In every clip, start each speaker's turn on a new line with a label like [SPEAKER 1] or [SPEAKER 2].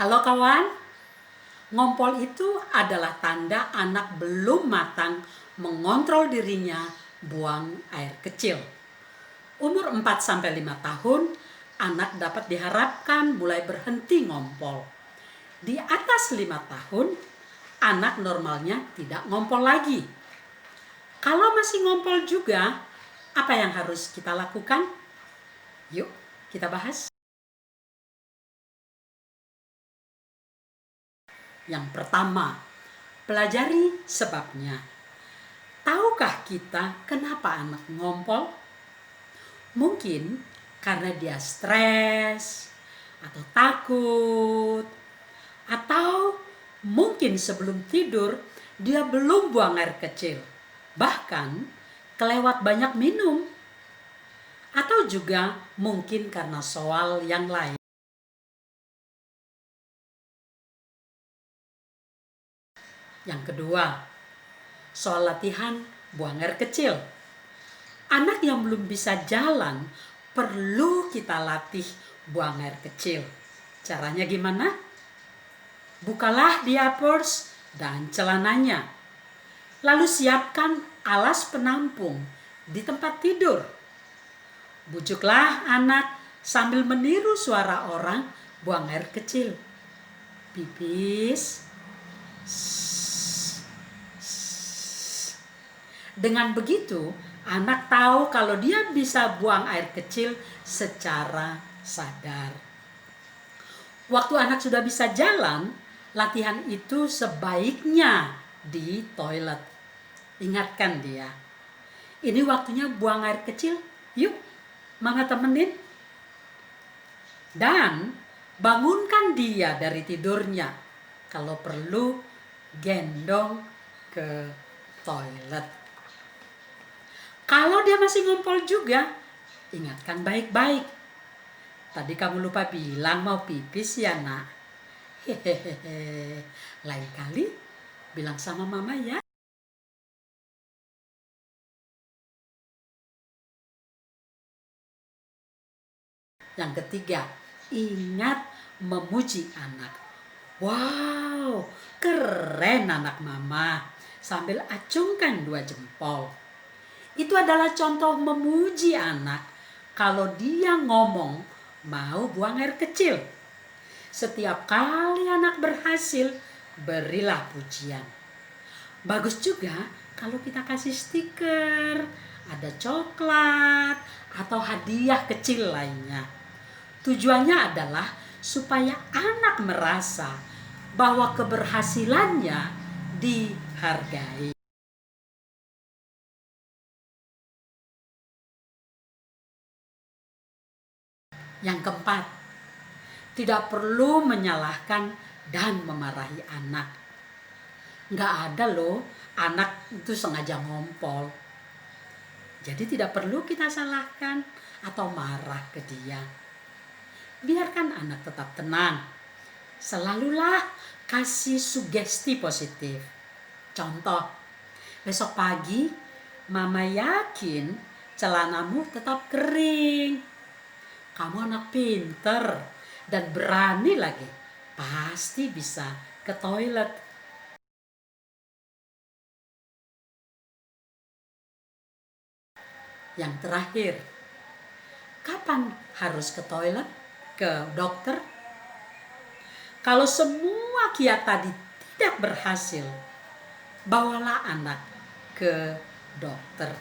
[SPEAKER 1] Halo kawan, ngompol itu adalah tanda anak belum matang mengontrol dirinya buang air kecil. Umur 4-5 tahun, anak dapat diharapkan mulai berhenti ngompol. Di atas 5 tahun, anak normalnya tidak ngompol lagi. Kalau masih ngompol juga, apa yang harus kita lakukan? Yuk, kita bahas. Yang pertama, pelajari sebabnya. Tahukah kita kenapa anak ngompol? Mungkin karena dia stres, atau takut, atau mungkin sebelum tidur dia belum buang air kecil. Bahkan kelewat banyak minum. Atau juga mungkin karena soal yang lain. Yang kedua, soal latihan buang air kecil. Anak yang belum bisa jalan perlu kita latih buang air kecil. Caranya gimana? Bukalah diapers dan celananya. Lalu siapkan alas penampung di tempat tidur. Bujuklah anak sambil meniru suara orang buang air kecil. Pipis. Dengan begitu, anak tahu kalau dia bisa buang air kecil secara sadar. Waktu anak sudah bisa jalan, latihan itu sebaiknya di toilet. Ingatkan dia. Ini waktunya buang air kecil. Yuk, mama temenin. Dan bangunkan dia dari tidurnya. Kalau perlu, gendong ke toilet. Kalau dia masih ngompol juga, ingatkan baik-baik. Tadi kamu lupa bilang mau pipis ya nak. Hehehe. Lain kali bilang sama mama ya. Yang ketiga, ingat memuji anak. Wow, keren anak mama. Sambil acungkan 2 jempol. Itu adalah contoh memuji anak kalau dia ngomong mau buang air kecil. Setiap kali anak berhasil, berilah pujian. Bagus juga kalau kita kasih stiker, ada coklat, atau hadiah kecil lainnya. Tujuannya adalah supaya anak merasa bahwa keberhasilannya dihargai. Yang keempat, tidak perlu menyalahkan dan memarahi anak. Nggak ada loh anak itu sengaja ngompol. Jadi tidak perlu kita salahkan atau marah ke dia. Biarkan anak tetap tenang. Selalulah kasih sugesti positif. Contoh, besok pagi mama yakin celanamu tetap kering. Kamu anak pinter dan berani lagi. Pasti bisa ke toilet. Yang terakhir, kapan harus ke toilet? Ke dokter? Kalau semua kiat tadi tidak berhasil, bawalah anak ke dokter.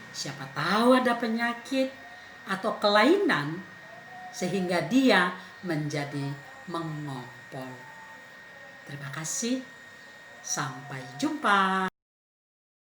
[SPEAKER 1] Siapa tahu ada penyakit atau kelainan sehingga dia menjadi mengompol. Terima kasih. Sampai jumpa.